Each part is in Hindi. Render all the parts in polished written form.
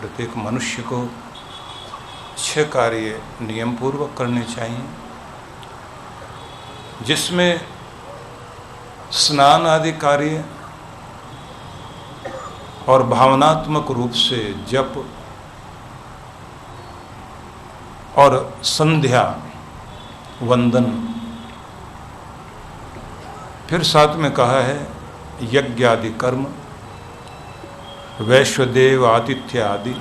प्रत्येक मनुष्य को 6 कार्य नियम पूर्वक करने चाहिए, जिसमें स्नान आदि कार्य और भावनात्मक रूप से जप और संध्या वंदन, फिर साथ में कहा है यज्ञ आदि कर्म, वैश्वदेव आतिथ्य आदि,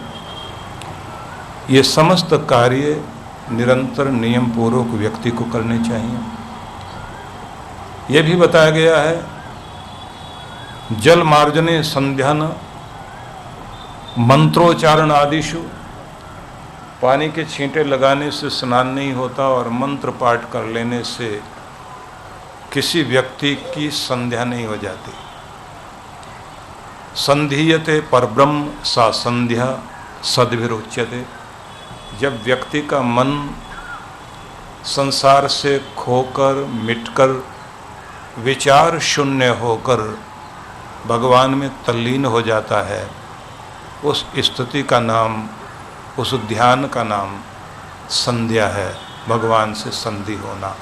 ये समस्त कार्य निरंतर नियम पूर्वक व्यक्ति को करने चाहिए। यह भी बताया गया है जल मार्जने संध्यान मंत्रोच्चारण आदिशु, पानी के छींटे लगाने से स्नान नहीं होता और मंत्र पाठ कर लेने से किसी व्यक्ति की संध्या नहीं हो जाती। संधीयते परब्रह्म सा संध्या सद्भिरुच्यते, जब व्यक्ति का मन संसार से खोकर मिटकर विचार शून्य होकर भगवान में तल्लीन हो जाता है, उस स्थिति का नाम, उस ध्यान का नाम संध्या है, भगवान से संधि होना।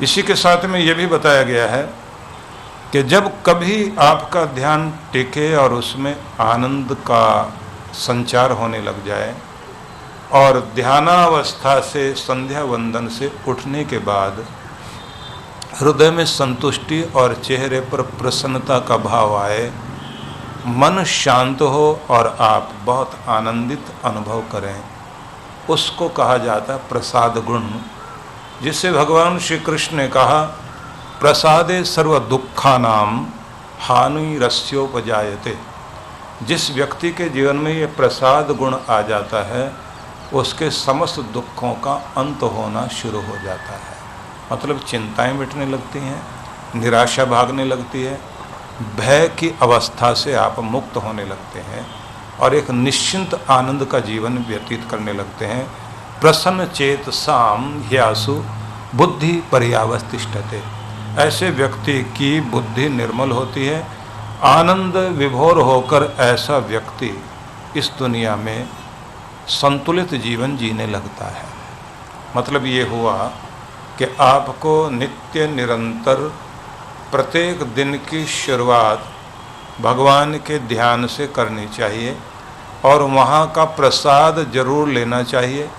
इसी के साथ में यह भी बताया गया है कि जब कभी आपका ध्यान टिके और उसमें आनंद का संचार होने लग जाए और ध्यानावस्था से संध्या वंदन से उठने के बाद हृदय में संतुष्टि और चेहरे पर प्रसन्नता का भाव आए, मन शांत हो और आप बहुत आनंदित अनुभव करें, उसको कहा जाता है प्रसाद गुण, जिसे भगवान श्री कृष्ण ने कहा प्रसादे सर्व दुखानाम हानि रस्योपजायते। जिस व्यक्ति के जीवन में ये प्रसाद गुण आ जाता है, उसके समस्त दुखों का अंत होना शुरू हो जाता है। मतलब चिंताएं मिटने लगती हैं, निराशा भागने लगती है, भय की अवस्था से आप मुक्त होने लगते हैं और एक निश्चिंत आनंद का जीवन व्यतीत करने लगते हैं। प्रसन्न चेत साम ह्यासु बुद्धि पर्यावस्थिष्ठते, ऐसे व्यक्ति की बुद्धि निर्मल होती है, आनंद विभोर होकर ऐसा व्यक्ति इस दुनिया में संतुलित जीवन जीने लगता है। मतलब ये हुआ कि आपको नित्य निरंतर प्रत्येक दिन की शुरुआत भगवान के ध्यान से करनी चाहिए और वहाँ का प्रसाद जरूर लेना चाहिए।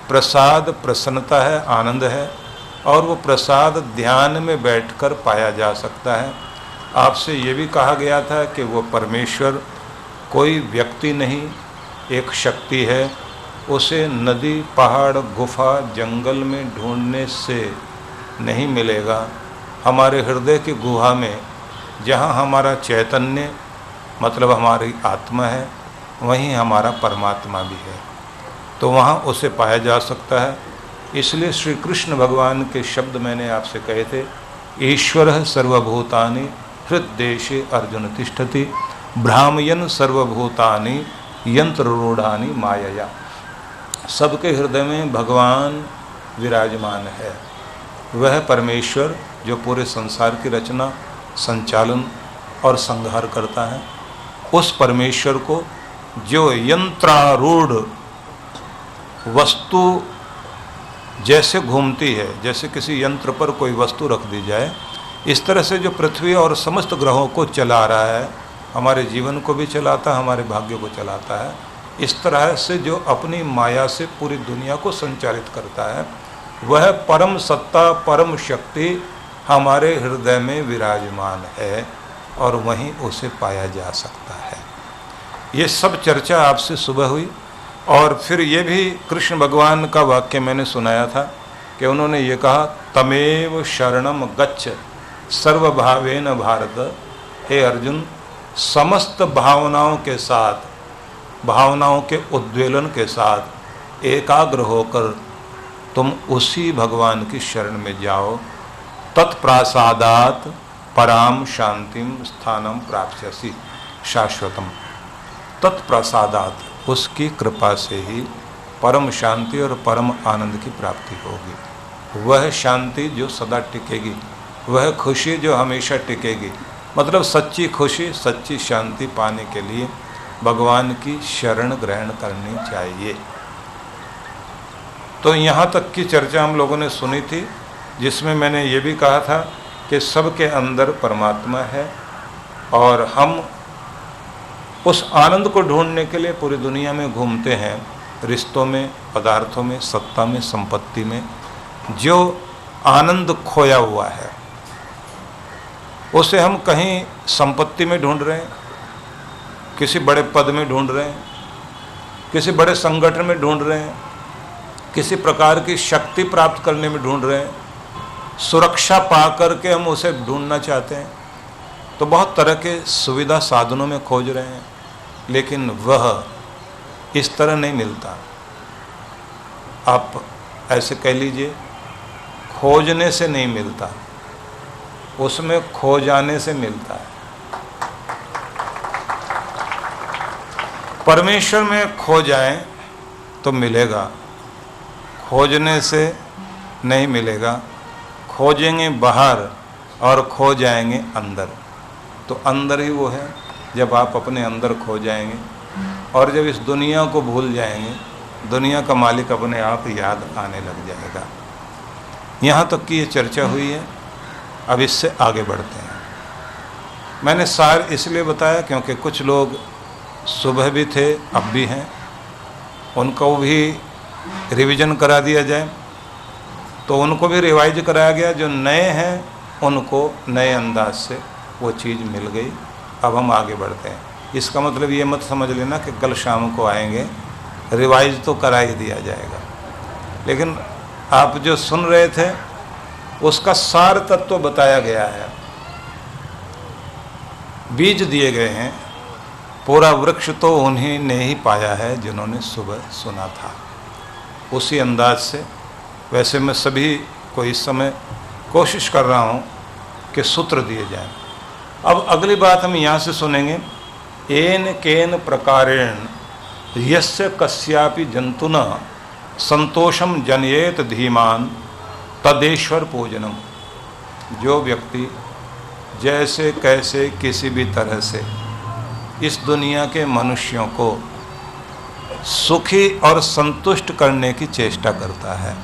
प्रसाद प्रसन्नता है, आनंद है, और वो प्रसाद ध्यान में बैठकर पाया जा सकता है। आपसे ये भी कहा गया था कि वो परमेश्वर कोई व्यक्ति नहीं, एक शक्ति है। उसे नदी, पहाड़, गुफा, जंगल में ढूंढने से नहीं मिलेगा। हमारे हृदय की गुहा में जहाँ हमारा चैतन्य मतलब हमारी आत्मा है, वहीं हमारा परमात्मा भी है, तो वहाँ उसे पाया जा सकता है। इसलिए श्री कृष्ण भगवान के शब्द मैंने आपसे कहे थे, ईश्वरः सर्वभूतानि हृद्देशे अर्जुन तिष्ठति भ्रामयन् सर्वभूतानि यंत्ररूढ़ानि मायया। सबके हृदय में भगवान विराजमान है। वह परमेश्वर जो पूरे संसार की रचना, संचालन और संहार करता है, उस परमेश्वर को जो यंत्रारूढ़ वस्तु जैसे घूमती है, जैसे किसी यंत्र पर कोई वस्तु रख दी जाए, इस तरह से जो पृथ्वी और समस्त ग्रहों को चला रहा है, हमारे जीवन को भी चलाता है, हमारे भाग्य को चलाता है, इस तरह से जो अपनी माया से पूरी दुनिया को संचालित करता है, वह परम सत्ता, परम शक्ति हमारे हृदय में विराजमान है और वहीं उसे पाया जा सकता है। ये सब चर्चा आपसे सुबह हुई और फिर ये भी कृष्ण भगवान का वाक्य मैंने सुनाया था कि उन्होंने ये कहा, तमेव शरणम गच्छ सर्वभावेन भारत। हे अर्जुन, समस्त भावनाओं के साथ, भावनाओं के उद्वेलन के साथ एकाग्र होकर तुम उसी भगवान की शरण में जाओ। तत्प्रासादात पराम शांतिम स्थानम प्राप्स्यसि शाश्वतम। तत्प्रसादात, उसकी कृपा से ही परम शांति और परम आनंद की प्राप्ति होगी। वह शांति जो सदा टिकेगी, वह खुशी जो हमेशा टिकेगी। मतलब सच्ची खुशी, सच्ची शांति पाने के लिए भगवान की शरण ग्रहण करनी चाहिए। तो यहाँ तक की चर्चा हम लोगों ने सुनी थी, जिसमें मैंने ये भी कहा था कि सबके अंदर परमात्मा है और हम उस आनंद को ढूंढने के लिए पूरी दुनिया में घूमते हैं, रिश्तों में, पदार्थों में, सत्ता में, संपत्ति में। जो आनंद खोया हुआ है उसे हम कहीं संपत्ति में ढूंढ रहे हैं, किसी बड़े पद में ढूंढ रहे हैं, किसी बड़े संगठन में ढूंढ रहे हैं, किसी प्रकार की शक्ति प्राप्त करने में ढूंढ रहे हैं, सुरक्षा पा करके हम उसे ढूंढना चाहते हैं। तो बहुत तरह के सुविधा साधनों में खोज रहे हैं, लेकिन वह इस तरह नहीं मिलता। आप ऐसे कह लीजिए, खोजने से नहीं मिलता, उसमें खो जाने से मिलता है। परमेश्वर में खो जाएं तो मिलेगा, खोजने से नहीं मिलेगा। खोजेंगे बाहर और खो जाएंगे अंदर। तो अंदर ही वो है जब आप अपने अंदर खो जाएंगे और जब इस दुनिया को भूल जाएंगे, दुनिया का मालिक अपने आप याद आने लग जाएगा। यहाँ तक की ये चर्चा हुई है। अब इससे आगे बढ़ते हैं। मैंने सार इसलिए बताया क्योंकि कुछ लोग सुबह भी थे, अब भी हैं, उनको भी रिवीजन करा दिया जाए। तो उनको भी रिवाइज कराया गया। जो नए हैं उनको नए अंदाज से वो चीज़ मिल गई। अब हम आगे बढ़ते हैं। इसका मतलब ये मत समझ लेना कि कल शाम को आएंगे, रिवाइज तो करा ही दिया जाएगा। लेकिन आप जो सुन रहे थे उसका सार तत्व बताया गया है, बीज दिए गए हैं। पूरा वृक्ष तो उन्हीं ने ही पाया है जिन्होंने सुबह सुना था। उसी अंदाज से वैसे मैं सभी को इस समय कोशिश कर रहा हूँ कि सूत्र दिए जाएं। अब अगली बात हम यहाँ से सुनेंगे। एन केन प्रकारेण यस्य कस्यापि जंतुना संतोषम जनयेत धीमान तदेश्वर पूजनम। जो व्यक्ति जैसे कैसे किसी भी तरह से इस दुनिया के मनुष्यों को सुखी और संतुष्ट करने की चेष्टा करता है,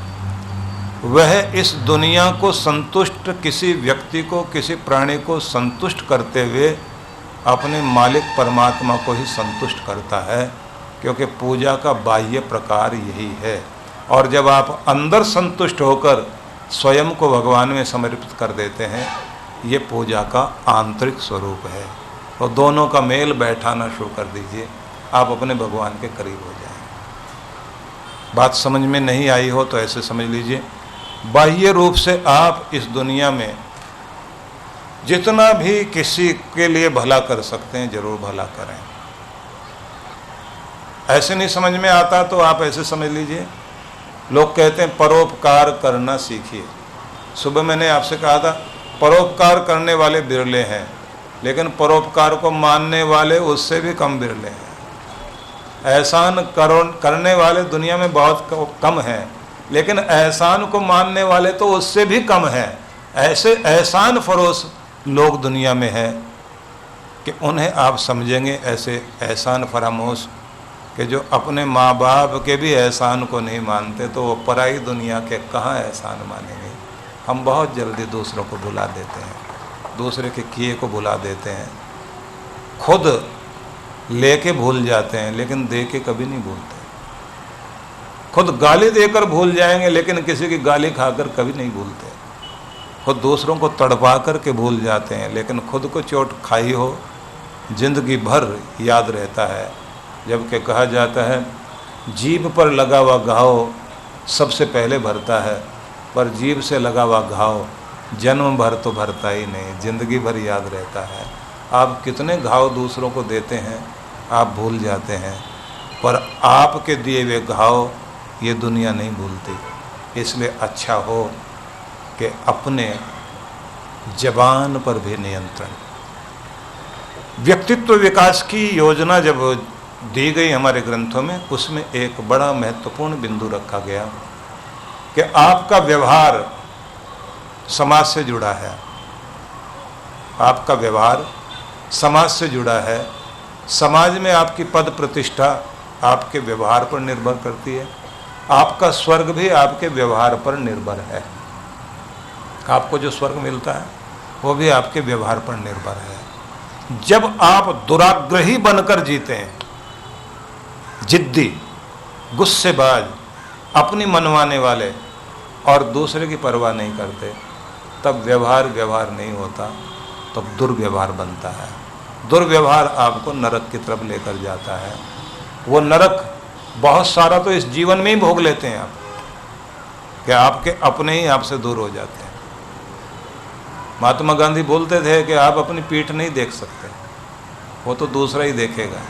वह इस दुनिया को संतुष्ट, किसी व्यक्ति को, किसी प्राणी को संतुष्ट करते हुए अपने मालिक परमात्मा को ही संतुष्ट करता है। क्योंकि पूजा का बाह्य प्रकार यही है। और जब आप अंदर संतुष्ट होकर स्वयं को भगवान में समर्पित कर देते हैं, ये पूजा का आंतरिक स्वरूप है। और दोनों का मेल बैठाना शुरू कर दीजिए, आप अपने भगवान के करीब हो जाएंगे। बात समझ में नहीं आई हो तो ऐसे समझ लीजिए, बाह्य रूप से आप इस दुनिया में जितना भी किसी के लिए भला कर सकते हैं जरूर भला करें। ऐसे नहीं समझ में आता तो आप ऐसे समझ लीजिए, लोग कहते हैं परोपकार करना सीखिए। सुबह मैंने आपसे कहा था परोपकार करने वाले बिरले हैं, लेकिन परोपकार को मानने वाले उससे भी कम बिरले हैं। एहसान करने वाले दुनिया में बहुत कम हैं, लेकिन एहसान को मानने वाले तो उससे भी कम हैं। ऐसे एहसान फरोश लोग दुनिया में हैं कि उन्हें आप समझेंगे ऐसे एहसान फरामोश कि जो अपने माँ बाप के भी एहसान को नहीं मानते, तो वो पराई दुनिया के कहाँ एहसान मानेंगे। हम बहुत जल्दी दूसरों को भुला देते हैं, दूसरे के किए को भुला देते हैं, खुद लेके भूल जाते हैं लेकिन दे के कभी नहीं भूलते। खुद गाली देकर भूल जाएंगे लेकिन किसी की गाली खाकर कभी नहीं भूलते। खुद दूसरों को तड़पा कर के भूल जाते हैं, लेकिन खुद को चोट खाई हो जिंदगी भर याद रहता है। जबकि कहा जाता है जीभ पर लगा हुआ घाव सबसे पहले भरता है, पर जीभ से लगा हुआ घाव जन्म भर तो भरता ही नहीं, जिंदगी भर याद रहता है। आप कितने घाव दूसरों को देते हैं आप भूल जाते हैं, पर आपके दिए हुए घाव ये दुनिया नहीं भूलती। इसलिए अच्छा हो कि अपने जबान पर भी नियंत्रण। व्यक्तित्व विकास की योजना जब दी गई हमारे ग्रंथों में, उसमें एक बड़ा महत्वपूर्ण बिंदु रखा गया कि आपका व्यवहार समाज से जुड़ा है। आपका व्यवहार समाज से जुड़ा है। समाज में आपकी पद प्रतिष्ठा आपके व्यवहार पर निर्भर करती है। आपका स्वर्ग भी आपके व्यवहार पर निर्भर है। आपको जो स्वर्ग मिलता है वो भी आपके व्यवहार पर निर्भर है। जब आप दुराग्रही बनकर जीते हैं, जिद्दी, गुस्सेबाज, अपनी मनवाने वाले और दूसरे की परवाह नहीं करते, तब व्यवहार नहीं होता, तब दुर्व्यवहार बनता है। दुर्व्यवहार आपको नरक की तरफ लेकर जाता है। वो नरक बहुत सारा तो इस जीवन में ही भोग लेते हैं आप, कि आपके अपने ही आपसे दूर हो जाते हैं। महात्मा गांधी बोलते थे कि आप अपनी पीठ नहीं देख सकते, वो तो दूसरा ही देखेगा।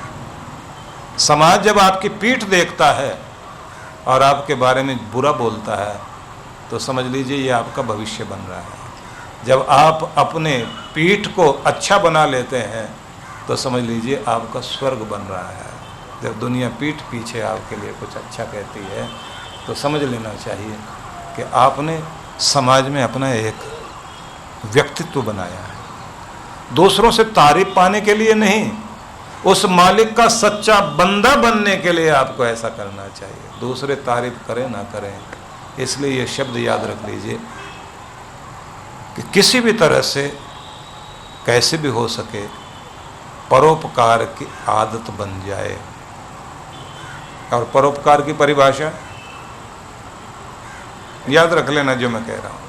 समाज जब आपकी पीठ देखता है और आपके बारे में बुरा बोलता है तो समझ लीजिए ये आपका भविष्य बन रहा है। जब आप अपने पीठ को अच्छा बना लेते हैं तो समझ लीजिए आपका स्वर्ग बन रहा है। जब दुनिया पीठ पीछे आपके लिए कुछ अच्छा कहती है तो समझ लेना चाहिए कि आपने समाज में अपना एक व्यक्तित्व बनाया है। दूसरों से तारीफ पाने के लिए नहीं, उस मालिक का सच्चा बंदा बनने के लिए आपको ऐसा करना चाहिए। दूसरे तारीफ करें ना करें, इसलिए ये शब्द याद रख लीजिए कि किसी भी तरह से कैसे भी हो सके परोपकार की आदत बन जाए। और परोपकार की परिभाषा याद रख लेना जो मैं कह रहा हूं,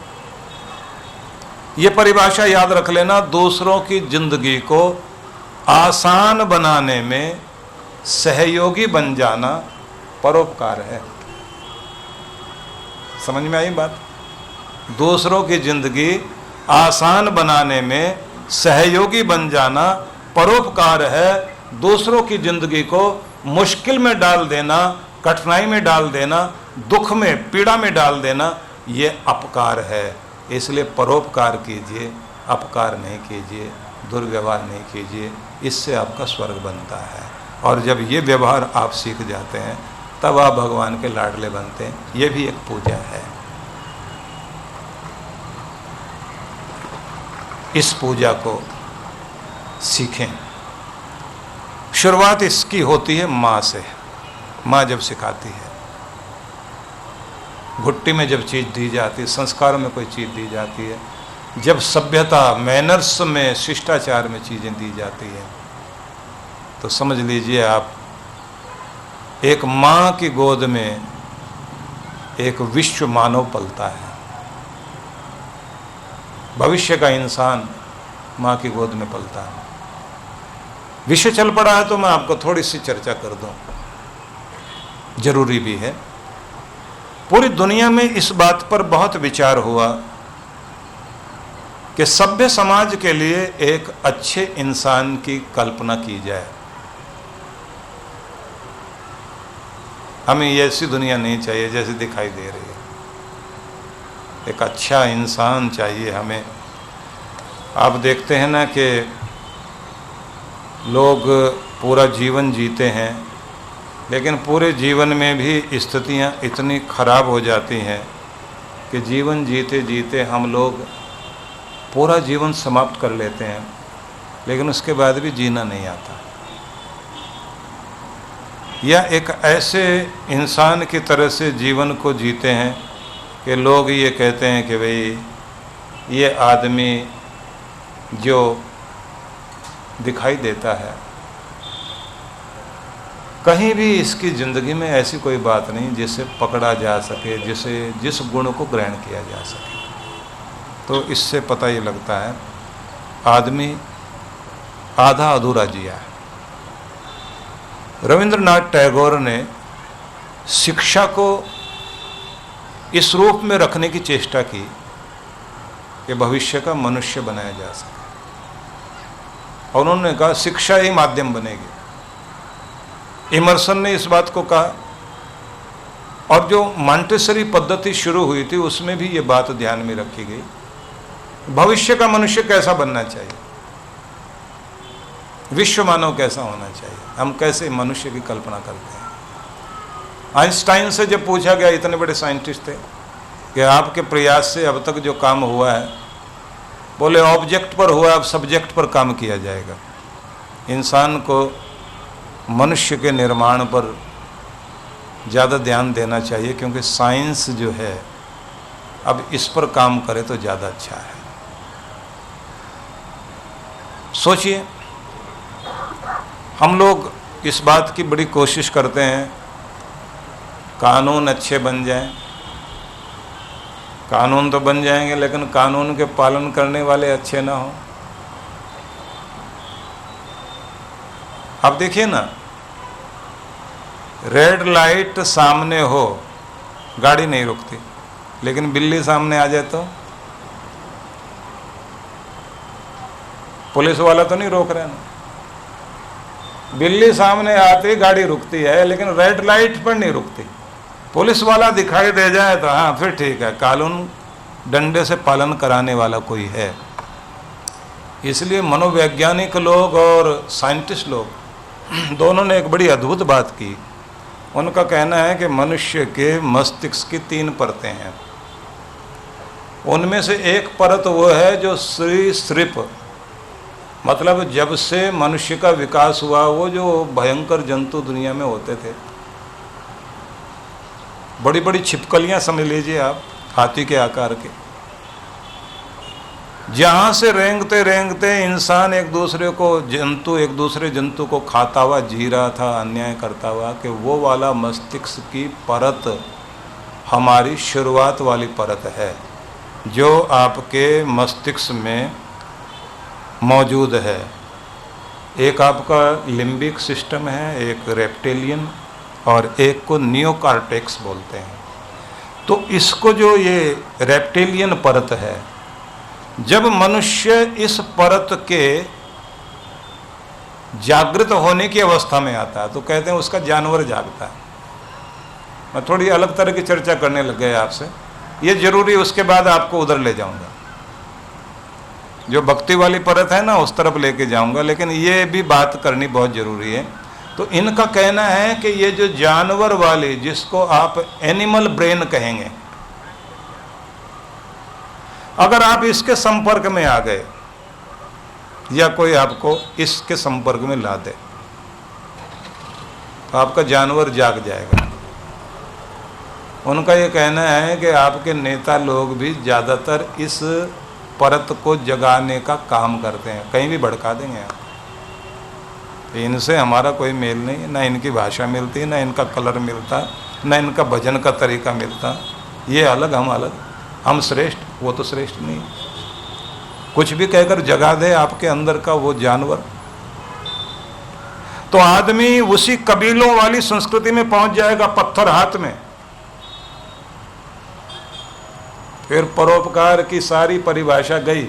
ये परिभाषा याद रख लेना, दूसरों की जिंदगी को आसान बनाने में सहयोगी बन जाना परोपकार है। समझ में आई बात? दूसरों की जिंदगी आसान बनाने में सहयोगी बन जाना परोपकार है। दूसरों की जिंदगी को मुश्किल में डाल देना, कठिनाई में डाल देना, दुख में, पीड़ा में डाल देना, ये अपकार है। इसलिए परोपकार कीजिए, अपकार नहीं कीजिए, दुर्व्यवहार नहीं कीजिए, इससे आपका स्वर्ग बनता है। और जब ये व्यवहार आप सीख जाते हैं तब आप भगवान के लाडले बनते हैं। ये भी एक पूजा है। इस पूजा को सीखें। शुरुआत इसकी होती है माँ से। माँ जब सिखाती है, घुट्टी में जब चीज़ दी जाती है, संस्कारों में कोई चीज़ दी जाती है, जब सभ्यता, मैनर्स में, शिष्टाचार में चीज़ें दी जाती हैं, तो समझ लीजिए आप एक माँ की गोद में एक विश्व मानव पलता है। भविष्य का इंसान माँ की गोद में पलता है। विषय चल पड़ा है तो मैं आपको थोड़ी सी चर्चा कर दूं, जरूरी भी है। पूरी दुनिया में इस बात पर बहुत विचार हुआ कि सभ्य समाज के लिए एक अच्छे इंसान की कल्पना की जाए। हमें ऐसी दुनिया नहीं चाहिए जैसी दिखाई दे रही है। एक अच्छा इंसान चाहिए हमें। आप देखते हैं ना कि लोग पूरा जीवन जीते हैं, लेकिन पूरे जीवन में भी स्थितियां इतनी खराब हो जाती हैं कि जीवन जीते जीते हम लोग पूरा जीवन समाप्त कर लेते हैं, लेकिन उसके बाद भी जीना नहीं आता। या एक ऐसे इंसान की तरह से जीवन को जीते हैं कि लोग ये कहते हैं कि भाई ये आदमी जो दिखाई देता है, कहीं भी इसकी ज़िंदगी में ऐसी कोई बात नहीं जिसे पकड़ा जा सके, जिस गुण को ग्रहण किया जा सके। तो इससे पता ये लगता है आदमी आधा अधूरा जिया है। रविंद्रनाथ टैगोर ने शिक्षा को इस रूप में रखने की चेष्टा की कि भविष्य का मनुष्य बनाया जा सके। और उन्होंने कहा शिक्षा ही माध्यम बनेगी। इमर्सन ने इस बात को कहा, और जो मॉन्टेसरी पद्धति शुरू हुई थी उसमें भी ये बात ध्यान में रखी गई, भविष्य का मनुष्य कैसा बनना चाहिए, विश्व मानव कैसा होना चाहिए, हम कैसे मनुष्य की कल्पना करते हैं। आइंस्टाइन से जब पूछा गया, इतने बड़े साइंटिस्ट थे, कि आपके प्रयास से अब तक जो काम हुआ है, बोले ऑब्जेक्ट पर हुआ, अब सब्जेक्ट पर काम किया जाएगा। इंसान को मनुष्य के निर्माण पर ज़्यादा ध्यान देना चाहिए, क्योंकि साइंस जो है अब इस पर काम करे तो ज़्यादा अच्छा है। सोचिए, हम लोग इस बात की बड़ी कोशिश करते हैं कानून अच्छे बन जाएं। कानून तो बन जाएंगे, लेकिन कानून के पालन करने वाले अच्छे ना हो। अब देखिए ना, रेड लाइट सामने हो गाड़ी नहीं रुकती, लेकिन बिल्ली सामने आ जाए तो पुलिस वाला तो नहीं रोक रहे ना। बिल्ली सामने आती गाड़ी रुकती है, लेकिन रेड लाइट पर नहीं रुकती। पुलिस वाला दिखाई दे जाए तो हाँ फिर ठीक है, कानून डंडे से पालन कराने वाला कोई है। इसलिए मनोवैज्ञानिक लोग और साइंटिस्ट लोग दोनों ने एक बड़ी अद्भुत बात की। उनका कहना है कि मनुष्य के मस्तिष्क की 3 परतें हैं। उनमें से एक परत वो है जो सरीसृप, मतलब जब से मनुष्य का विकास हुआ, वो जो भयंकर जंतु दुनिया में होते थे, बड़ी बड़ी छिपकलियां समझ लीजिए आप, हाथी के आकार के, जहाँ से रेंगते रेंगते इंसान एक दूसरे जंतु को खाता हुआ जी रहा था, अन्याय करता हुआ, कि वो वाला मस्तिष्क की परत हमारी शुरुआत वाली परत है जो आपके मस्तिष्क में मौजूद है। एक आपका लिम्बिक सिस्टम है, एक रेप्टिलियन, और एक को नियोकॉर्टेक्स बोलते हैं। तो इसको जो ये रेप्टिलियन परत है, जब मनुष्य इस परत के जागृत होने की अवस्था में आता है तो कहते हैं उसका जानवर जागता है। मैं थोड़ी अलग तरह की चर्चा करने लग गया आपसे, ये जरूरी, उसके बाद आपको उधर ले जाऊंगा, जो भक्ति वाली परत है ना उस तरफ लेके जाऊंगा, लेकिन ये भी बात करनी बहुत जरूरी है। तो इनका कहना है कि ये जो जानवर वाली, जिसको आप एनिमल ब्रेन कहेंगे, अगर आप इसके संपर्क में आ गए या कोई आपको इसके संपर्क में ला दे तो आपका जानवर जाग जाएगा। उनका ये कहना है कि आपके नेता लोग भी ज़्यादातर इस परत को जगाने का काम करते हैं, कहीं भी भड़का देंगे आप। इनसे हमारा कोई मेल नहीं है, ना इनकी भाषा मिलती है, ना इनका कलर मिलता, ना इनका भजन का तरीका मिलता। ये अलग, हम अलग, हम श्रेष्ठ, वो तो श्रेष्ठ नहीं। कुछ भी कहकर जगा दे आपके अंदर का वो जानवर, तो आदमी उसी कबीलों वाली संस्कृति में पहुंच जाएगा, पत्थर हाथ में। फिर परोपकार की सारी परिभाषा गई।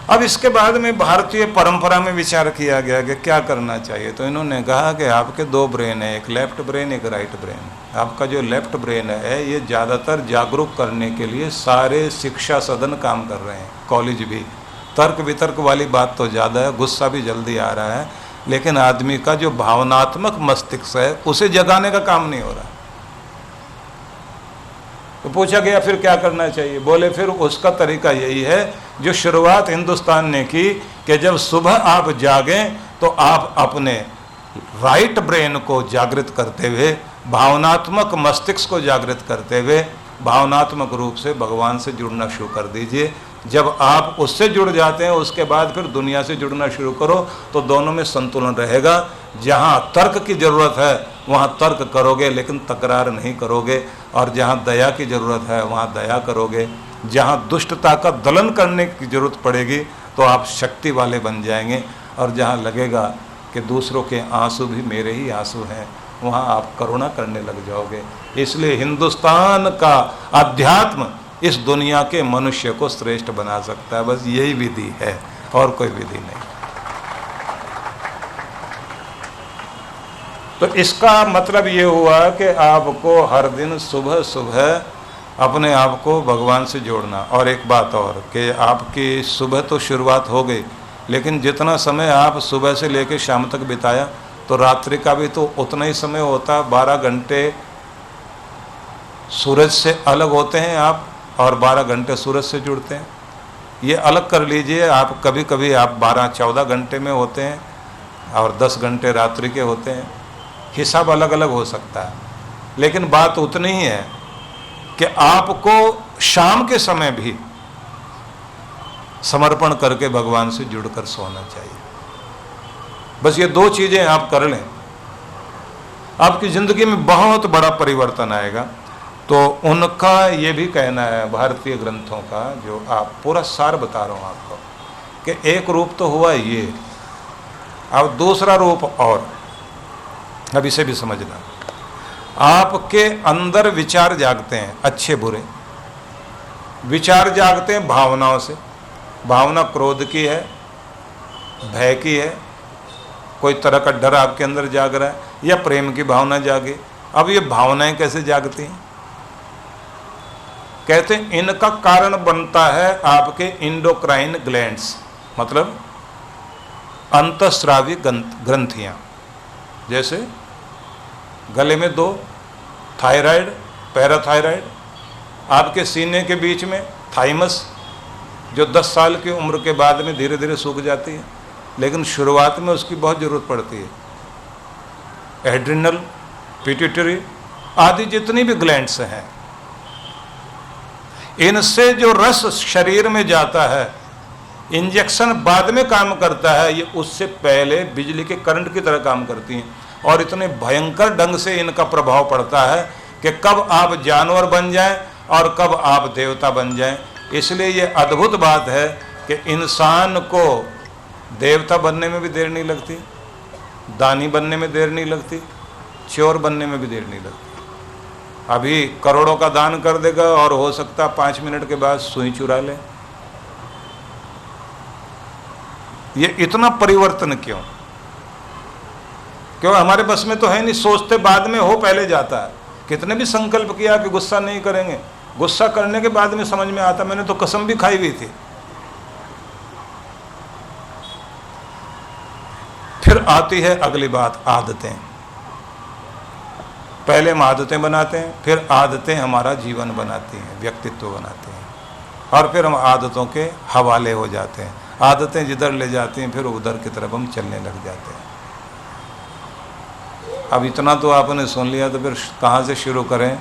अब इसके बाद में भारतीय परंपरा में विचार किया गया कि क्या करना चाहिए। तो इन्होंने कहा कि आपके 2 ब्रेन है, एक लेफ्ट ब्रेन, एक राइट ब्रेन। आपका जो लेफ्ट ब्रेन है ये ज़्यादातर जागरूक करने के लिए सारे शिक्षा सदन काम कर रहे हैं, कॉलेज भी। तर्क वितर्क वाली बात तो ज़्यादा है, गुस्सा भी जल्दी आ रहा है, लेकिन आदमी का जो भावनात्मक मस्तिष्क है उसे जगाने का काम नहीं हो रहा। तो पूछा गया फिर क्या करना चाहिए। बोले फिर उसका तरीका यही है जो शुरुआत हिंदुस्तान ने की, कि जब सुबह आप जागें तो आप अपने राइट ब्रेन को जागृत करते हुए, भावनात्मक मस्तिष्क को जागृत करते हुए, भावनात्मक रूप से भगवान से जुड़ना शुरू कर दीजिए। जब आप उससे जुड़ जाते हैं उसके बाद फिर दुनिया से जुड़ना शुरू करो, तो दोनों में संतुलन रहेगा। जहाँ तर्क की ज़रूरत है वहाँ तर्क करोगे, लेकिन तकरार नहीं करोगे, और जहाँ दया की ज़रूरत है वहाँ दया करोगे। जहाँ दुष्टता का दलन करने की ज़रूरत पड़ेगी तो आप शक्ति वाले बन जाएंगे, और जहाँ लगेगा कि दूसरों के आंसू भी मेरे ही आंसू हैं, वहाँ आप करुणा करने लग जाओगे। इसलिए हिंदुस्तान का अध्यात्म इस दुनिया के मनुष्य को श्रेष्ठ बना सकता है। बस यही विधि है, और कोई विधि नहीं। तो इसका मतलब ये हुआ कि आपको हर दिन सुबह सुबह अपने आप को भगवान से जोड़ना। और एक बात और, कि आपकी सुबह तो शुरुआत हो गई, लेकिन जितना समय आप सुबह से लेकर शाम तक बिताया, तो रात्रि का भी तो उतना ही समय होता। 12 घंटे सूरज से अलग होते हैं आप, और 12 घंटे सूरज से जुड़ते हैं। ये अलग कर लीजिए। आप कभी कभी आप 12-14 घंटे में होते हैं और 10 घंटे रात्रि के होते हैं, हिसाब अलग अलग हो सकता है, लेकिन बात उतनी ही है कि आपको शाम के समय भी समर्पण करके भगवान से जुड़कर सोना चाहिए। बस ये 2 चीजें आप कर लें, आपकी जिंदगी में बहुत बड़ा परिवर्तन आएगा। तो उनका ये भी कहना है भारतीय ग्रंथों का, जो आप पूरा सार बता रहा हूं आपको, कि एक रूप तो हुआ ये, अब दूसरा रूप और, अब इसे भी समझना। आपके अंदर विचार जागते हैं, अच्छे बुरे विचार जागते हैं भावनाओं से। भावना क्रोध की है, भय की है, कोई तरह का डर आपके अंदर जाग रहा है, या प्रेम की भावना जागे। अब ये भावनाएं कैसे जागती हैं? कहते हैं इनका कारण बनता है आपके इंडोक्राइन ग्लैंड्स, मतलब अंतःस्रावी ग्रंथियां। जैसे गले में 2, थायराइड, पैराथायराइड, आपके सीने के बीच में थाइमस, जो 10 साल की उम्र के बाद में धीरे धीरे सूख जाती है, लेकिन शुरुआत में उसकी बहुत ज़रूरत पड़ती है। एड्रिनल, पिट्यूटरी आदि जितनी भी ग्लैंड्स हैं, इनसे जो रस शरीर में जाता है, इंजेक्शन बाद में काम करता है, ये उससे पहले बिजली के करंट की तरह काम करती हैं। और इतने भयंकर ढंग से इनका प्रभाव पड़ता है कि कब आप जानवर बन जाएं और कब आप देवता बन जाएं। इसलिए ये अद्भुत बात है कि इंसान को देवता बनने में भी देर नहीं लगती, दानी बनने में देर नहीं लगती, चोर बनने में भी देर नहीं लगती। अभी करोड़ों का दान कर देगा और हो सकता 5 मिनट के बाद सुई चुरा ले। ये इतना परिवर्तन क्यों? क्यों? हमारे बस में तो है नहीं, सोचते बाद में हो, पहले जाता है। कितने भी संकल्प किया कि गुस्सा नहीं करेंगे, गुस्सा करने के बाद में समझ में आता मैंने तो कसम भी खाई हुई थी। फिर आती है अगली बात, आदतें। पहले हम आदतें बनाते हैं, फिर आदतें हमारा जीवन बनाती हैं, व्यक्तित्व बनाते हैं, और फिर हम आदतों के हवाले हो जाते हैं। आदतें जिधर ले जाती हैं फिर उधर की तरफ हम चलने लग जाते हैं। अब इतना तो आपने सुन लिया, तो फिर कहाँ से शुरू करें?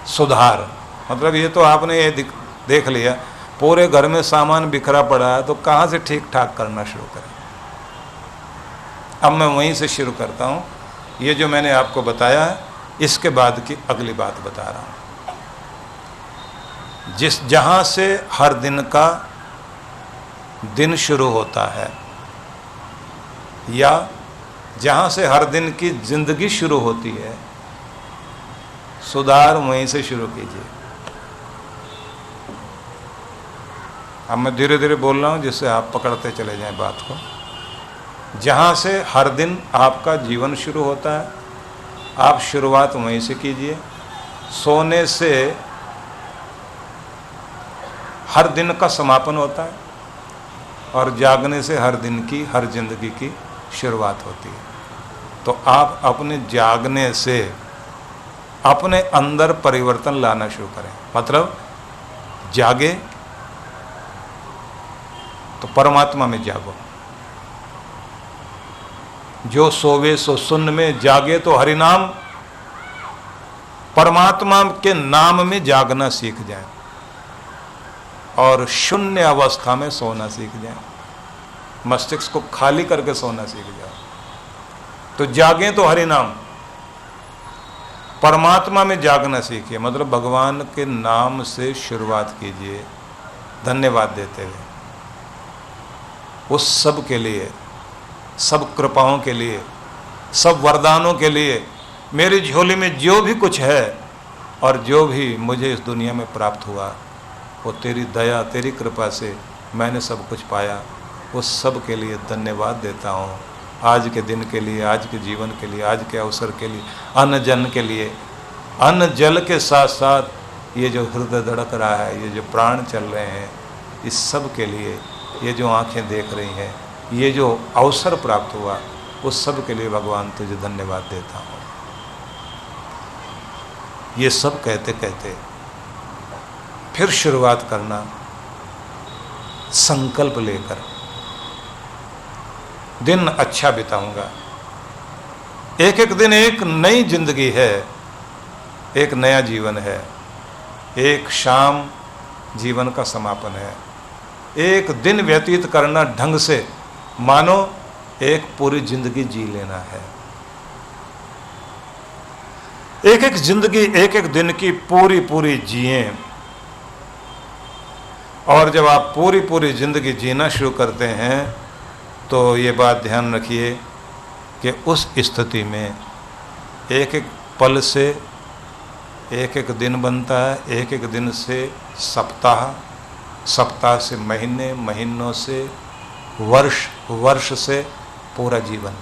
सुधार, मतलब ये तो आपने ये देख लिया पूरे घर में सामान बिखरा पड़ा है, तो कहाँ से ठीक ठाक करना शुरू करें? अब मैं वहीं से शुरू करता हूँ। ये जो मैंने आपको बताया है, इसके बाद की अगली बात बता रहा हूँ। जहाँ से हर दिन का दिन शुरू होता है, या जहाँ से हर दिन की जिंदगी शुरू होती है, सुधार वहीं से शुरू कीजिए। अब मैं धीरे धीरे बोल रहा हूँ जिससे आप पकड़ते चले जाएं बात को। जहाँ से हर दिन आपका जीवन शुरू होता है, आप शुरुआत वहीं से कीजिए। सोने से हर दिन का समापन होता है, और जागने से हर दिन की, हर जिंदगी की शुरुआत होती है। तो आप अपने जागने से अपने अंदर परिवर्तन लाना शुरू करें। मतलब जागे तो परमात्मा में जागो। जो सोवे सो सुन्न में, जागे तो हरिनाम। परमात्मा के नाम में जागना सीख जाए और शून्य अवस्था में सोना सीख जाए। मस्तिष्क को खाली करके सोना सीख जाओ। तो जागे तो हरिनाम, परमात्मा में जागना सीखिए। मतलब भगवान के नाम से शुरुआत कीजिए, धन्यवाद देते हुए उस सब के लिए, सब कृपाओं के लिए, सब वरदानों के लिए। मेरी झोली में जो भी कुछ है और जो भी मुझे इस दुनिया में प्राप्त हुआ, वो तेरी दया, तेरी कृपा से मैंने सब कुछ पाया। उस सब के लिए धन्यवाद देता हूँ। आज के दिन के लिए, आज के जीवन के लिए, आज के अवसर के लिए, अन्न जन के लिए। अन्न जल के साथ साथ ये जो हृदय धड़क रहा है, ये जो प्राण चल रहे हैं, इस सब के लिए, ये जो आंखें देख रही हैं, ये जो अवसर प्राप्त हुआ, उस सब के लिए भगवान तुझे धन्यवाद देता हूँ। ये सब कहते कहते फिर शुरुआत करना, संकल्प लेकर दिन अच्छा बिताऊंगा। एक एक दिन एक नई जिंदगी है, एक नया जीवन है, एक शाम जीवन का समापन है। एक दिन व्यतीत करना ढंग से मानो एक पूरी जिंदगी जी लेना है। एक एक जिंदगी एक एक दिन की पूरी पूरी जिए। और जब आप पूरी पूरी जिंदगी जीना शुरू करते हैं तो ये बात ध्यान रखिए कि उस स्थिति में एक एक पल से एक एक दिन बनता है, एक एक दिन से सप्ताह, सप्ताह से महीने, महीनों से वर्ष, वर्ष से पूरा जीवन।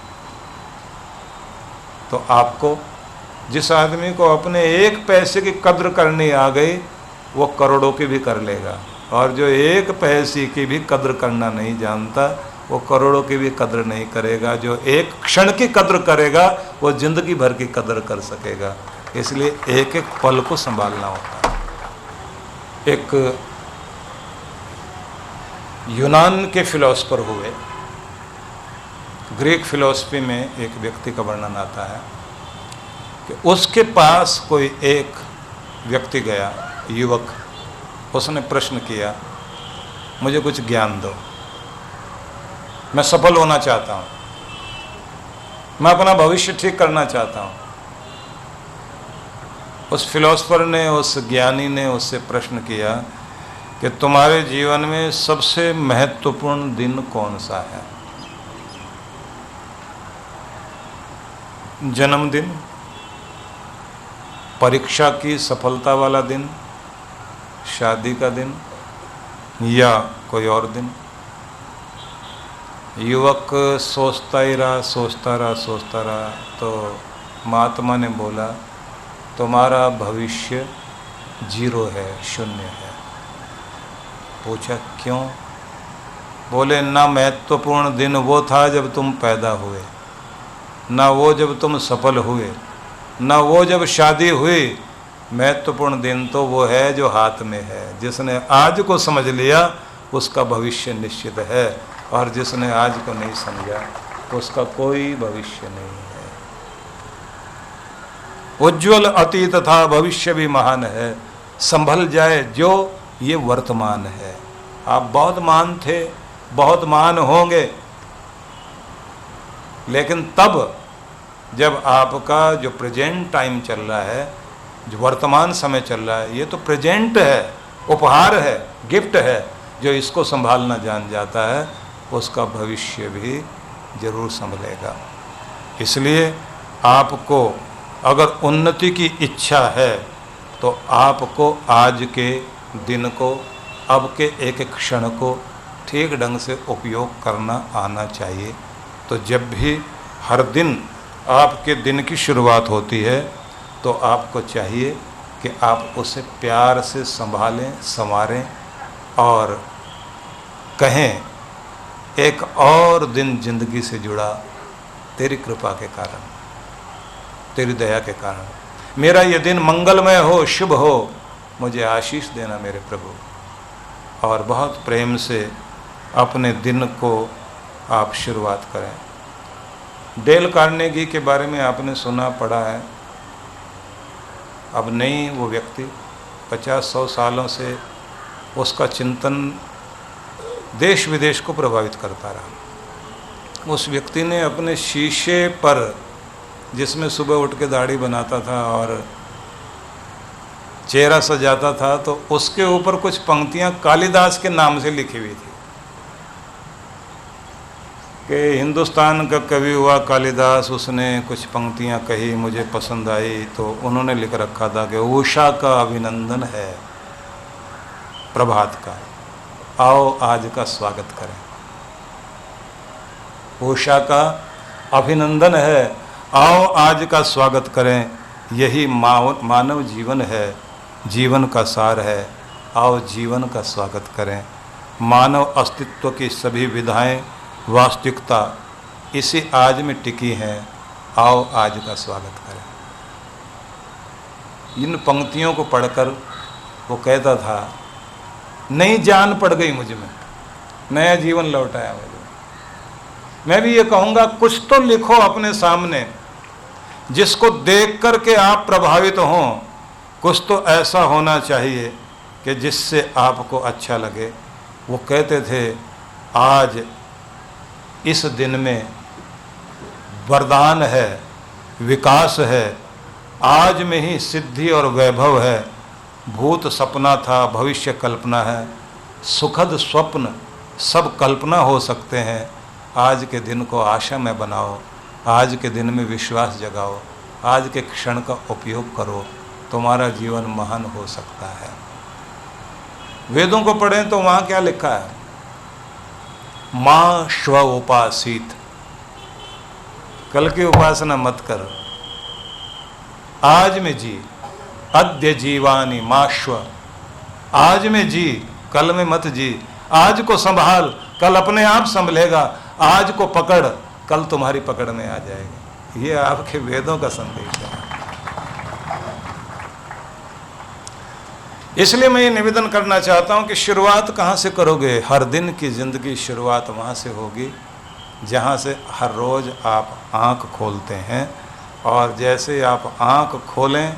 तो आपको, जिस आदमी को अपने एक पैसे की कद्र करनी आ गई वो करोड़ों की भी कर लेगा, और जो एक पैसे की भी कद्र करना नहीं जानता वो करोड़ों की भी कद्र नहीं करेगा। जो एक क्षण की कद्र करेगा वो जिंदगी भर की कद्र कर सकेगा। इसलिए एक एक पल को संभालना होता है। एक यूनान के फिलोसफर हुए, ग्रीक फिलॉसफी में एक व्यक्ति का वर्णन आता है कि उसके पास कोई एक व्यक्ति गया, युवक, उसने प्रश्न किया, मुझे कुछ ज्ञान दो, मैं सफल होना चाहता हूँ, मैं अपना भविष्य ठीक करना चाहता हूँ। उस फिलोसफर ने, उस ज्ञानी ने उससे प्रश्न किया कि तुम्हारे जीवन में सबसे महत्वपूर्ण दिन कौन सा है? जन्मदिन, परीक्षा की सफलता वाला दिन, शादी का दिन या कोई और दिन? युवक सोचता ही रहा, सोचता रहा, सोचता रहा। तो महात्मा ने बोला, तुम्हारा भविष्य 0 है, 0 है। पूछा क्यों? बोले, ना महत्वपूर्ण दिन वो था जब तुम पैदा हुए, ना वो जब तुम सफल हुए, ना वो जब शादी हुई। महत्वपूर्ण दिन तो वो है जो हाथ में है। जिसने आज को समझ लिया उसका भविष्य निश्चित है, और जिसने आज को नहीं समझा उसका कोई भविष्य नहीं है। उज्ज्वल अतीत था, भविष्य भी महान है। संभल जाए जो ये वर्तमान है। आप बहुत महान थे, बहुत महान होंगे, लेकिन तब जब आपका जो प्रेजेंट टाइम चल रहा है, जो वर्तमान समय चल रहा है, ये तो प्रेजेंट है, उपहार है, गिफ्ट है। जो इसको संभालना जान जाता है उसका भविष्य भी जरूर संभलेगा। इसलिए आपको अगर उन्नति की इच्छा है तो आपको आज के दिन को, अब के एक एक क्षण को ठीक ढंग से उपयोग करना आना चाहिए। तो जब भी हर दिन आपके दिन की शुरुआत होती है तो आपको चाहिए कि आप उसे प्यार से संभालें, संवारें और कहें, एक और दिन जिंदगी से जुड़ा तेरी कृपा के कारण, तेरी दया के कारण। मेरा ये दिन मंगलमय हो, शुभ हो, मुझे आशीष देना मेरे प्रभु। और बहुत प्रेम से अपने दिन को आप शुरुआत करें। डेल कार्नेगी के बारे में आपने सुना, पढ़ा है। अब नहीं, वो व्यक्ति 50-100 सालों से उसका चिंतन देश विदेश को प्रभावित करता रहा। उस व्यक्ति ने अपने शीशे पर, जिसमें सुबह उठ के दाढ़ी बनाता था और चेहरा सजाता था, तो उसके ऊपर कुछ पंक्तियां कालिदास के नाम से लिखी हुई थी कि हिंदुस्तान का कवि हुआ कालिदास, उसने कुछ पंक्तियां कही, मुझे पसंद आई, तो उन्होंने लिख रखा था कि उषा का अभिनंदन है प्रभात का, आओ आज का स्वागत करें। उषा का अभिनंदन है, आओ आज का स्वागत करें। यही मानव जीवन है, जीवन का सार है, आओ जीवन का स्वागत करें। मानव अस्तित्व की सभी विधाएं, वास्तविकता इसी आज में टिकी हैं, आओ आज का स्वागत करें। इन पंक्तियों को पढ़कर वो कहता था, नई जान पड़ गई मुझ में, नया जीवन लौटाया मुझे। मैं भी ये कहूँगा, कुछ तो लिखो अपने सामने जिसको देख करके आप प्रभावित हों। कुछ तो ऐसा होना चाहिए कि जिससे आपको अच्छा लगे। वो कहते थे, आज इस दिन में वरदान है, विकास है, आज में ही सिद्धि और वैभव है। भूत सपना था, भविष्य कल्पना है, सुखद स्वप्न सब कल्पना हो सकते हैं। आज के दिन को आशा में बनाओ, आज के दिन में विश्वास जगाओ, आज के क्षण का उपयोग करो, तुम्हारा जीवन महान हो सकता है। वेदों को पढ़ें तो वहाँ क्या लिखा है? माँ श्व उपासीत, कल की उपासना मत कर, आज में जी। अद्य जीवानी माँ श्व, आज में जी, कल में मत जी। आज को संभाल, कल अपने आप संभलेगा। आज को पकड़, कल तुम्हारी पकड़ में आ जाएगा। ये आपके वेदों का संदेश है। इसलिए मैं ये निवेदन करना चाहता हूं कि शुरुआत कहाँ से करोगे? हर दिन की जिंदगी शुरुआत वहाँ से होगी जहाँ से हर रोज़ आप आँख खोलते हैं। और जैसे आप आँख खोलें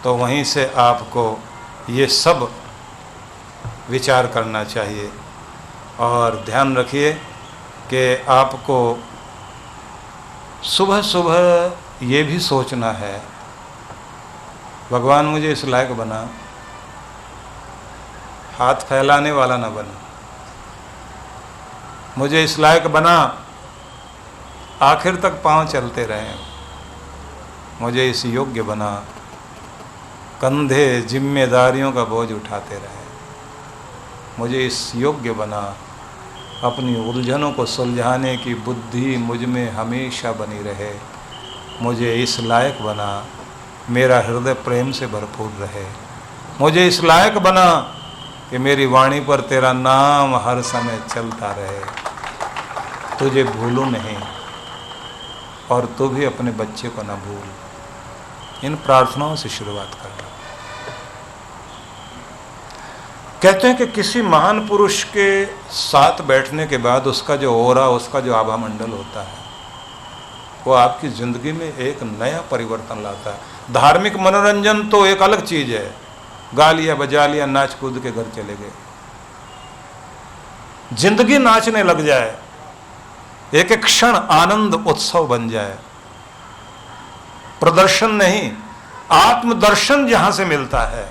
तो वहीं से आपको ये सब विचार करना चाहिए। और ध्यान रखिए कि आपको सुबह सुबह ये भी सोचना है, भगवान मुझे इस लायक बना, हाथ फैलाने वाला ना बना। मुझे इस लायक बना, आखिर तक पांव चलते रहें। मुझे इस योग्य बना, कंधे जिम्मेदारियों का बोझ उठाते रहें। मुझे इस योग्य बना, अपनी उलझनों को सुलझाने की बुद्धि मुझ में हमेशा बनी रहे। मुझे इस लायक बना, मेरा हृदय प्रेम से भरपूर रहे। मुझे इस लायक बना कि मेरी वाणी पर तेरा नाम हर समय चलता रहे। तुझे भूलूं नहीं और तू भी अपने बच्चे को ना भूल। इन प्रार्थनाओं से शुरुआत करना। कहते हैं कि किसी महान पुरुष के साथ बैठने के बाद उसका जो ओरा, उसका जो आभा मंडल होता है, वो आपकी ज़िंदगी में एक नया परिवर्तन लाता है। धार्मिक मनोरंजन तो एक अलग चीज़ है, गा लिया बजा लिया, नाच कूद के घर चले गए। जिंदगी नाचने लग जाए, एक एक क्षण आनंद उत्सव बन जाए। प्रदर्शन नहीं, आत्मदर्शन जहां से मिलता है,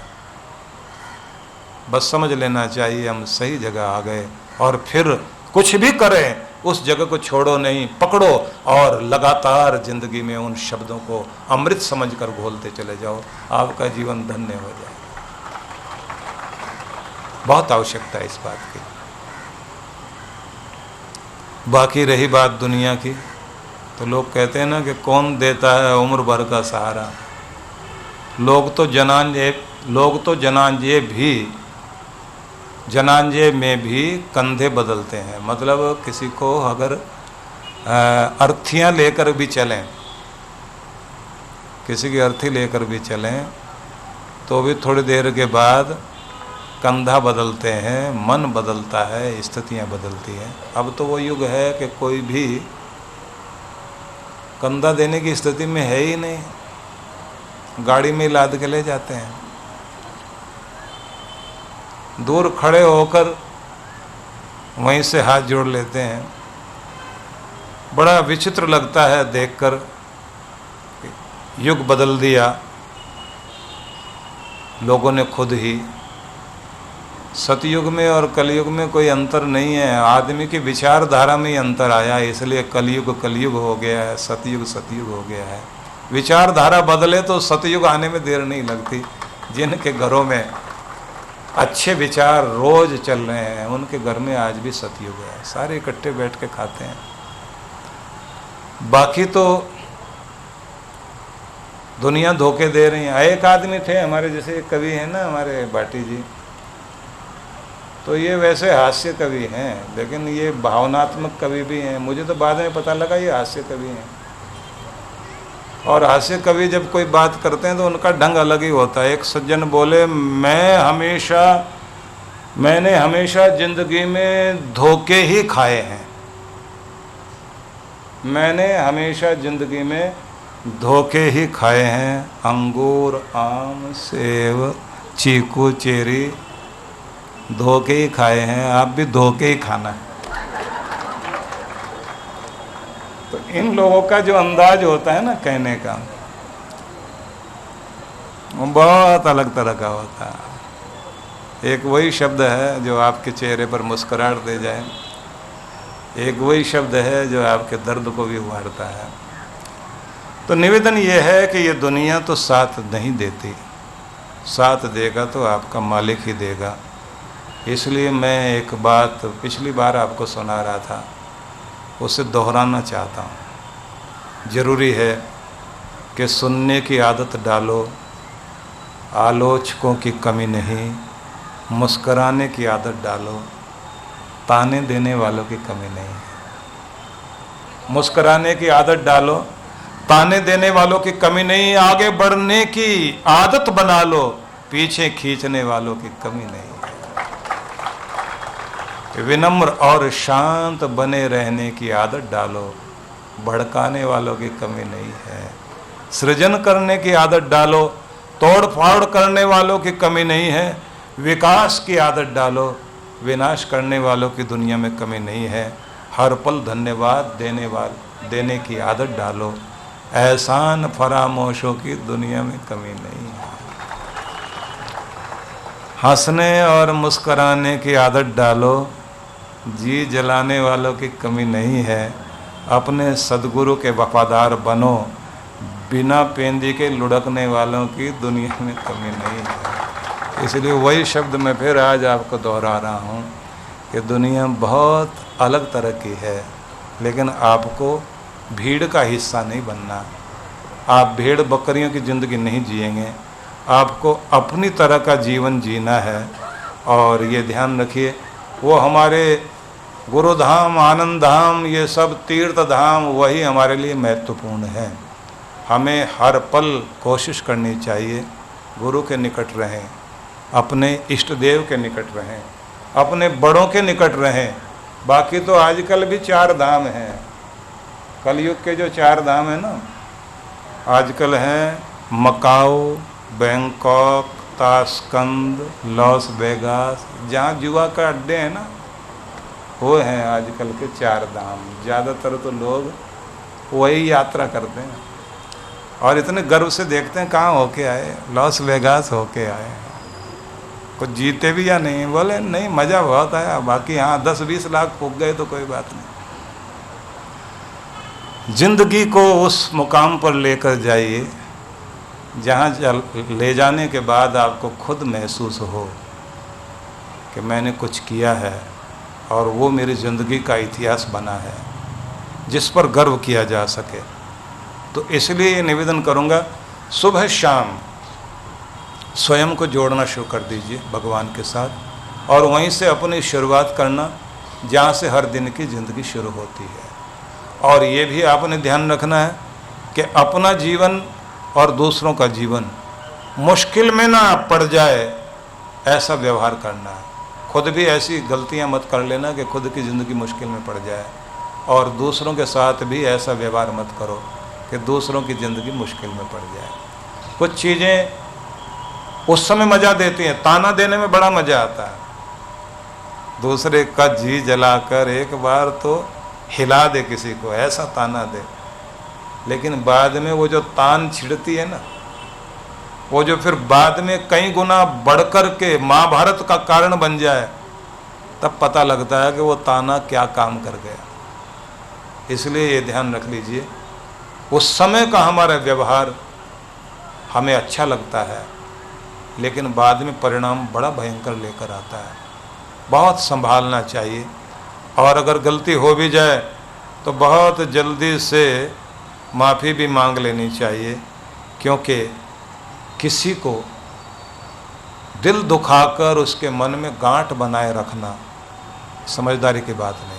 बस समझ लेना चाहिए हम सही जगह आ गए। और फिर कुछ भी करें, उस जगह को छोड़ो नहीं, पकड़ो और लगातार जिंदगी में उन शब्दों को अमृत समझकर घोलते चले जाओ। आपका जीवन धन्य हो जाए। बहुत आवश्यकता है इस बात की। बाकी रही बात दुनिया की, तो लोग कहते हैं ना कि कौन देता है उम्र भर का सहारा। लोग तो जनांजे में भी कंधे बदलते हैं। मतलब किसी को अगर अर्थियां लेकर भी चलें, किसी की अर्थी लेकर भी चलें, तो भी थोड़ी देर के बाद कंधा बदलते हैं, मन बदलता है, स्थितियां बदलती हैं। अब तो वो युग है कि कोई भी कंधा देने की स्थिति में है ही नहीं, गाड़ी में लाद के ले जाते हैं। दूर खड़े होकर वहीं से हाथ जोड़ लेते हैं। बड़ा विचित्र लगता है देखकर, युग बदल दिया लोगों ने खुद ही। सतयुग में और कलयुग में कोई अंतर नहीं है, आदमी की विचारधारा में ही अंतर आया, इसलिए कलयुग कलयुग हो गया है, सतयुग सतयुग हो गया है। विचारधारा बदले तो सतयुग आने में देर नहीं लगती। जिनके घरों में अच्छे विचार रोज चल रहे हैं, उनके घर में आज भी सतयुग है, सारे इकट्ठे बैठ के खाते हैं। बाकी तो दुनिया धोखे दे रही है। एक आदमी थे हमारे जैसे कवि हैं ना, हमारे भाटी जी, तो ये वैसे हास्य कवि हैं, लेकिन ये भावनात्मक कवि भी हैं। मुझे तो बाद में पता लगा ये हास्य कवि हैं। और हास्य कवि जब कोई बात करते हैं तो उनका ढंग अलग ही होता है। एक सज्जन बोले, मैं हमेशा मैंने हमेशा जिंदगी में धोखे ही खाए हैं। मैंने हमेशा जिंदगी में धोखे ही खाए हैं। अंगूर, आम, सेब, चीकू, चेरी धोखे ही खाए हैं। आप भी धोखे ही खाना है। तो इन लोगों का जो अंदाज होता है ना कहने का, वो बहुत अलग तरह का होता है। एक वही शब्द है जो आपके चेहरे पर मुस्कुराहट दे जाए, एक वही शब्द है जो आपके दर्द को भी उभारता है। तो निवेदन ये है कि ये दुनिया तो साथ नहीं देती, साथ देगा तो आपका मालिक ही देगा। इसलिए मैं एक बात पिछली बार आपको सुना रहा था, उसे दोहराना चाहता हूँ। ज़रूरी है कि सुनने की आदत डालो, आलोचकों की कमी नहीं। मुस्कराने की आदत डालो, ताने देने वालों की कमी नहीं है। मुस्कराने की आदत डालो, ताने देने वालों की कमी नहीं। आगे बढ़ने की आदत बना लो, पीछे खींचने वालों की कमी नहीं है। विनम्र और शांत बने रहने की आदत डालो, भड़काने वालों की कमी नहीं है। सृजन करने की आदत डालो, तोड़ फाड़ करने वालों की कमी नहीं है। विकास की आदत डालो, विनाश करने वालों की दुनिया में कमी नहीं है। हर पल धन्यवाद देने की आदत डालो, एहसान फरामोशों की दुनिया में कमी नहीं है। हंसने और मुस्कराने की आदत डालो, जी जलाने वालों की कमी नहीं है। अपने सद्गुरु के वफादार बनो, बिना पेंदी के लुढ़कने वालों की दुनिया में कमी नहीं है। इसलिए वही शब्द मैं फिर आज आपको दोहरा रहा हूँ कि दुनिया बहुत अलग तरह की है, लेकिन आपको भीड़ का हिस्सा नहीं बनना। आप भेड़ बकरियों की ज़िंदगी नहीं जिएंगे, आपको अपनी तरह का जीवन जीना है। और ये ध्यान रखिए, वो हमारे गुरुधाम, आनंद धाम, ये सब तीर्थ धाम वही हमारे लिए महत्वपूर्ण है। हमें हर पल कोशिश करनी चाहिए गुरु के निकट रहें, अपने इष्ट देव के निकट रहें, अपने बड़ों के निकट रहें। बाकी तो आजकल भी 4 धाम हैं, कलयुग के जो 4 धाम हैं ना, आजकल हैं Macau, Bangkok, Tashkent, Las Vegas, जहाँ जुआ का अड्डे हैं ना, वो हैं आजकल के 4 धाम। ज़्यादातर तो लोग वही यात्रा करते हैं और इतने गर्व से देखते हैं कहाँ होके आए, लॉस वेगास होके आए। कुछ जीते भी या नहीं, बोले नहीं मज़ा बहुत आया, बाकी हाँ 10-20 लाख फूक गए तो कोई बात नहीं। जिंदगी को उस मुकाम पर लेकर जाइए जहाँ ले जाने के बाद आपको खुद महसूस हो कि मैंने कुछ किया है और वो मेरी ज़िंदगी का इतिहास बना है जिस पर गर्व किया जा सके। तो इसलिए ये निवेदन करूँगा, सुबह शाम स्वयं को जोड़ना शुरू कर दीजिए भगवान के साथ, और वहीं से अपनी शुरुआत करना जहाँ से हर दिन की ज़िंदगी शुरू होती है। और ये भी आपने ध्यान रखना है कि अपना जीवन और दूसरों का जीवन मुश्किल में ना पड़ जाए, ऐसा व्यवहार करना है। खुद भी ऐसी गलतियां मत कर लेना कि खुद की ज़िंदगी मुश्किल में पड़ जाए, और दूसरों के साथ भी ऐसा व्यवहार मत करो कि दूसरों की ज़िंदगी मुश्किल में पड़ जाए। कुछ चीज़ें उस समय मज़ा देती हैं, ताना देने में बड़ा मज़ा आता है। दूसरे का जी जलाकर एक बार तो हिला दे किसी को, ऐसा ताना दे, लेकिन बाद में वो जो तान छिड़ती है ना, वो जो फिर बाद में कई गुना बढ़कर के महाभारत का कारण बन जाए, तब पता लगता है कि वो ताना क्या काम कर गया। इसलिए ये ध्यान रख लीजिए, उस समय का हमारा व्यवहार हमें अच्छा लगता है, लेकिन बाद में परिणाम बड़ा भयंकर लेकर आता है। बहुत संभालना चाहिए, और अगर गलती हो भी जाए तो बहुत जल्दी से माफ़ी भी मांग लेनी चाहिए, क्योंकि किसी को दिल दुखाकर उसके मन में गांठ बनाए रखना समझदारी की बात नहीं।